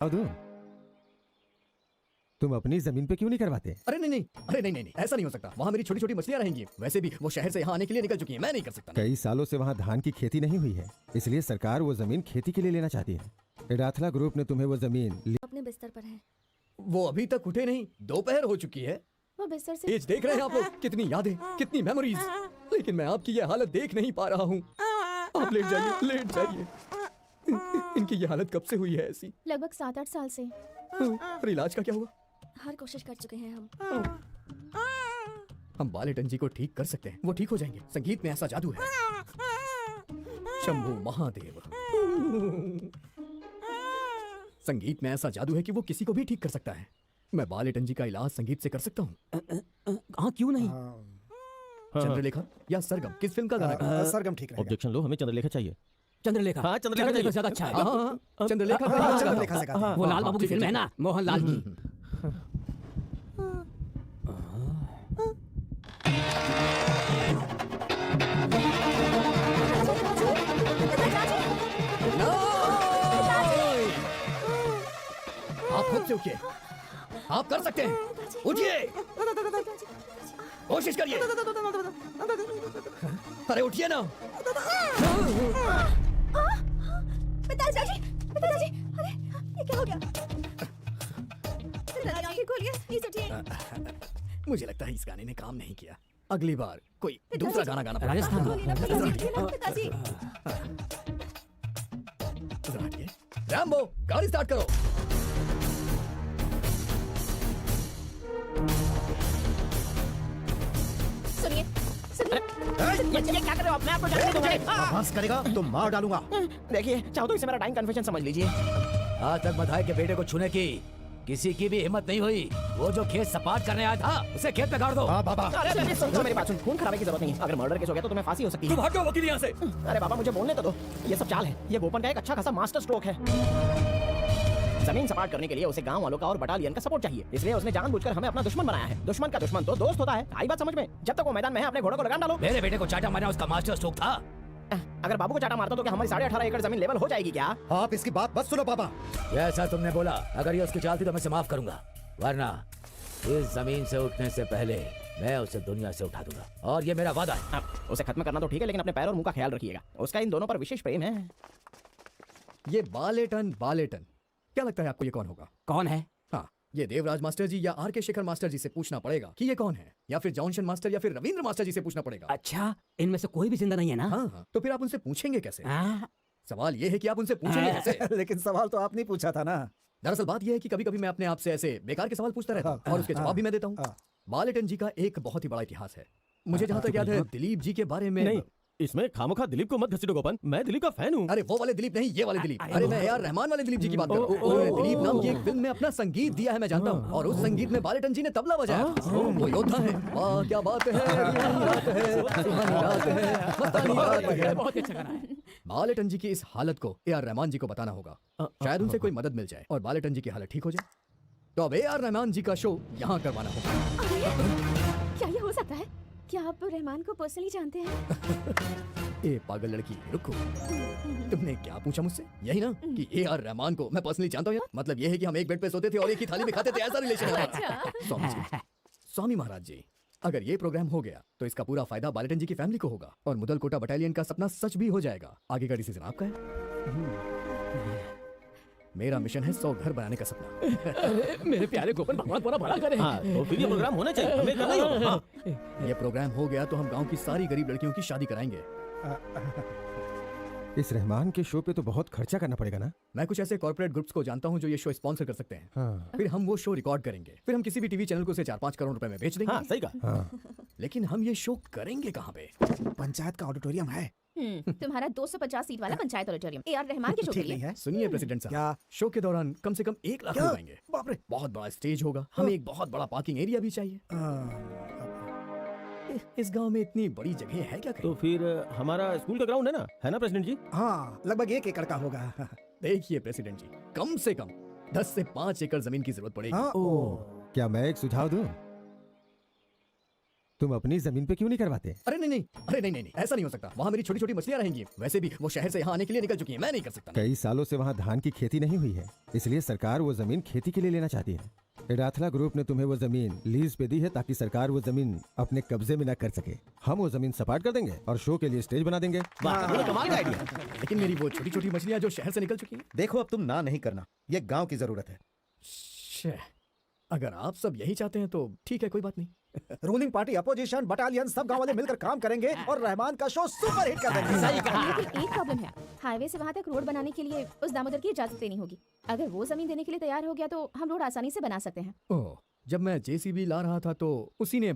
दूं? तुम अपनी जमीन पे क्यों नहीं करवाते? अरे नहीं, ऐसा नहीं हो सकता। वहाँ मेरी छोटी छोटी मछलियाँ रहेंगी। वैसे भी वो शहर से यहाँ आने के लिए निकल चुकी हैं। मैं नहीं कर सकता। कई सालों से वहाँ धान की खेती नहीं हुई है, इसलिए सरकार वो जमीन खेती के लिए लेना चाहती है। इडाथला ग्रुप ने तुम्हें वो जमीन अपने बिस्तर पर है। वो अभी तक उठे नहीं, दोपहर हो चुकी है। वो बिस्तर से एज देख रहे हैं आप लोग, कितनी यादें, कितनी मेमोरीज। लेकिन मैं आपकी ये हालत देख नहीं पा रहा हूँ। आप लेट जाइए, लेट जाइए। इनकी ये हालत कब से हुई है ऐसी? लगभग 7-8 साल से। और इलाज का क्या हुआ? हर कोशिश कर चुके हैं हम। हम बालेटन जी को ठीक कर सकते हैं, वो ठीक हो जाएंगे। संगीत में ऐसा जादू है। शंभू महादेव। संगीत में ऐसा जादू है कि वो किसी को भी ठीक कर सकता है। मैं बालेटन जी का इलाज संगीत से कर सकता हूँ। हाँ, क्यों नहीं? चंद्रलेखा या सरगम, किस फिल्म का गाना? सरगम ठीक रहेगा। ऑब्जेक्शन लो, हमें चंद्रलेखा चाहिए। चंद्रलेखा। हाँ, चंद्रलेखा ज्यादा अच्छा है। चंद्रलेखा से गाते हैं। वो लाल बाबू की फिल्म है ना, मोहनलाल की। आप खुद से उठिए, आप कर सकते हैं। उठिए, कोशिश करिए। अरे उठिए ना। पिताजी, अरे ये क्या हो गया? पिताजी आंखें खोलिए, प्लीज उठिए। मुझे लगता है इस गाने ने काम नहीं किया। अगली बार कोई दूसरा गाना गाना पड़ेगा। राजस्थान खोलिए ना पिताजी। जरा हटिए। रैम्बो, गाड़ी स्टार्ट करो। सुनिए, ये क्या कर रहे हो आप? मैं आपको जाने दूंगा। आवाज करेगा तो मार डालूंगा। देखिए, चाहो तो इसे मेरा डाइंग कन्फेशन समझ लीजिए। आज तक बधाई के बेटे को छूने की किसी की भी हिम्मत नहीं हुई। वो जो खेत सपाट करने आया था, उसे खेत पे गाड़ दो। हाँ बाबा। अरे सुन मेरी बात सुन, खून खराबे की जरूरत नहीं है। अगर मर्डर केस हो गया तो तुम्हें फांसी हो सकती है। तुम हटो वकील यहाँ से। अरे बाबा, मुझे बोलने तो दो। ये सब चाल है। ये गोपन का एक अच्छा खासा मास्टर स्ट्रोक है। जमीन सपाट करने के लिए उसे गांव वालों का और बटालियन का सपोर्ट चाहिए, इसलिए उसने जानबूझकर हमें अपना दुश्मन बनाया है। दुश्मन का दुश्मन तो दोस्त होता है। आई बात समझ में? जब तक वो मैदान में है, अपने घोड़ों को लगाम डालो। मेरे बेटे को चाटा मारना उसका मास्टर स्ट्रोक था। अगर बाबू को चाटा मारता तो क्या हमारी 18.5 एकड़ जमीन लेवल हो जाएगी क्या? आप इसकी बात मत सुनो पापा। जैसा तुमने बोला, अगर ये उसकी चाल थी तो मैं उसे माफ करूंगा, वरना इस जमीन से उठने से पहले मैं उसे दुनिया से उठा दूंगा। और ये मेरा वादा है। उसे खत्म करना तो ठीक है, लेकिन अपने पैर और मुंह का ख्याल रखिएगा। उसका इन दोनों पर विशेष प्रेम है। ये बालेटन, क्या लगता है आपको ये कौन होगा? कौन है? हाँ, ये देवराज मास्टर जी या आर के शेखर मास्टर जी से पूछना पड़ेगा कि ये कौन है, या फिर जॉनसन मास्टर या फिर रविंद्र मास्टर जी से पूछना पड़ेगा। अच्छा, इनमें से कोई भी जिंदा नहीं है ना? हाँ, तो फिर आप उनसे पूछेंगे कैसे? हाँ। सवाल ये है कि आप उनसे पूछेंगे कैसे? लेकिन सवाल तो आपने पूछा था ना। दरअसल बात यह है कि कभी कभी मैं अपने आप से ऐसे बेकार के सवाल पूछता रहता हूँ और उसके जवाब भी मैं देता हूँ। बालेटन जी का एक बहुत ही बड़ा इतिहास है। मुझे जहाँ तक याद है, दिलीप जी के बारे में नहीं, इसमें खामोखा दिलीप को मत घसीटो गोपन। मैं दिलीप का फैन हूँ। अरे वो वाले दिलीप नहीं, ये वाले दिलीप। अरे मैं यार रहमान वाले दिलीप जी की बात कर रहा हूँ। उन्होंने दिलीप नाम की एक फिल्म में अपना संगीत दिया है, मैं जानता हूँ। और उस संगीत में बालेटन जी ने तबला बजाया। वो योद्धा है। वाह क्या बात है, सुहानी रात है, सुहानी रात है, मस्तानी रात है। बहुत अच्छा गाना है। बालेटन जी की इस हालत को ए.आर. रहमान जी को बताना होगा। शायद उनसे कोई मदद मिल जाए और बालेटन जी की हालत ठीक हो जाए। तो अब ए.आर. रहमान जी का शो यहाँ करवाना होगा। क्या ये हो सकता है? क्या आप रहमान को पर्सनली जानते हैं? ए पागल लड़की, रुको। तुमने क्या पूछा मुझसे? यही ना कि ए.आर. रहमान को मैं पर्सनली जानता हूँ। मतलब ये है कि हम एक बेड पे सोते थे और एक ही थाली में खाते थे, ऐसा रिलेशन है हमारा। स्वामी जी, स्वामी महाराज जी, अगर ये प्रोग्राम हो गया तो इसका पूरा फायदा बालेटन जी की फैमिली को होगा और मुदलकोटा बटालियन का सपना सच भी हो जाएगा। आगे का डिसीजन आपका है। मेरा मिशन है 100 घर बनाने का सपना। मेरे प्यारे गोपन, भगवान पूरा भला करे। हाँ, तो फिर ये प्रोग्राम होना चाहिए। हमें करना ही होगा। हाँ। ये प्रोग्राम हो गया तो हम गांव की सारी गरीब लड़कियों की शादी कराएंगे। इस रहमान के शो पे तो बहुत खर्चा करना पड़ेगा ना? मैं कुछ ऐसे कॉर्पोरेट ग्रुप्स को जानता हूँ जो ये शो स्पॉन्सर कर सकते हैं। हाँ। फिर हम वो शो रिकॉर्ड करेंगे, फिर हम किसी भी टीवी चैनल को उसे 4-5 करोड़ रुपए में बेच देंगे। हाँ, सही कहा। हाँ। लेकिन हम ये शो करेंगे कहाँ पे? पंचायत का ऑडिटोरियम है। तुम्हारा 250 सीट वाला पंचायत ऑडिटोरियम ए.आर. रहमान के शो के ठीक नहीं लिए। है। सुनिए प्रेसिडेंट साहब, क्या? शो के दौरान कम से कम 1 लाख क्या? लगाएंगे। बाप रे। बहुत बड़ा स्टेज होगा, हमें एक बहुत बड़ा पार्किंग एरिया भी चाहिए। इस गांव में इतनी बड़ी जगह है क्या? तो फिर हमारा स्कूल का ग्राउंड है ना प्रेसिडेंट जी? हाँ, लगभग 1 एकड़ का होगा। देखिए प्रेसिडेंट जी, कम से कम 10 से 5 एकड़ जमीन की जरूरत पड़ेगी। हाँ, क्या मैं एक सुझाव दूं? तुम अपनी जमीन पे क्यों नहीं करवाते? अरे नहीं, ऐसा नहीं हो सकता। वहाँ मेरी छोटी छोटी मछलियाँ रहेंगी। वैसे भी वो शहर से यहाँ आने के लिए निकल चुकी हैं, मैं नहीं कर सकता। कई सालों से वहाँ धान की खेती नहीं हुई है, इसलिए सरकार वो जमीन खेती के लिए लेना चाहती है। इडाथला ग्रुप ने तुम्हें वो जमीन लीज पे दी है ताकि सरकार वो जमीन अपने कब्जे में न कर सके। हम वो जमीन सपाट कर देंगे और शो के लिए स्टेज बना देंगे। वाह, ये तो कमाल का आइडिया। लेकिन मेरी वो छोटी छोटी मछलियाँ जो शहर से निकल चुकी हैं। देखो अब तुम ना नहीं करना, ये गांव की जरूरत है। शे, अगर आप सब यही चाहते हैं तो ठीक है, कोई बात नहीं। रूलिंग पार्टी, अपोजिशन, बटालियन सब गांव वाले मिलकर काम करेंगे और रहमान का शो सुपर हिट कर देंगे। सही कहा। लेकिन एक प्रॉब्लम है, हाईवे से वहाँ तक रोड बनाने के लिए उस दामोदर की इजाजत लेनी होगी। अगर वो जमीन देने के लिए तैयार हो गया तो हम रोड आसानी से बना सकते हैं। ओह, जब मैं जेसीबी ला रहा था तो उसी ने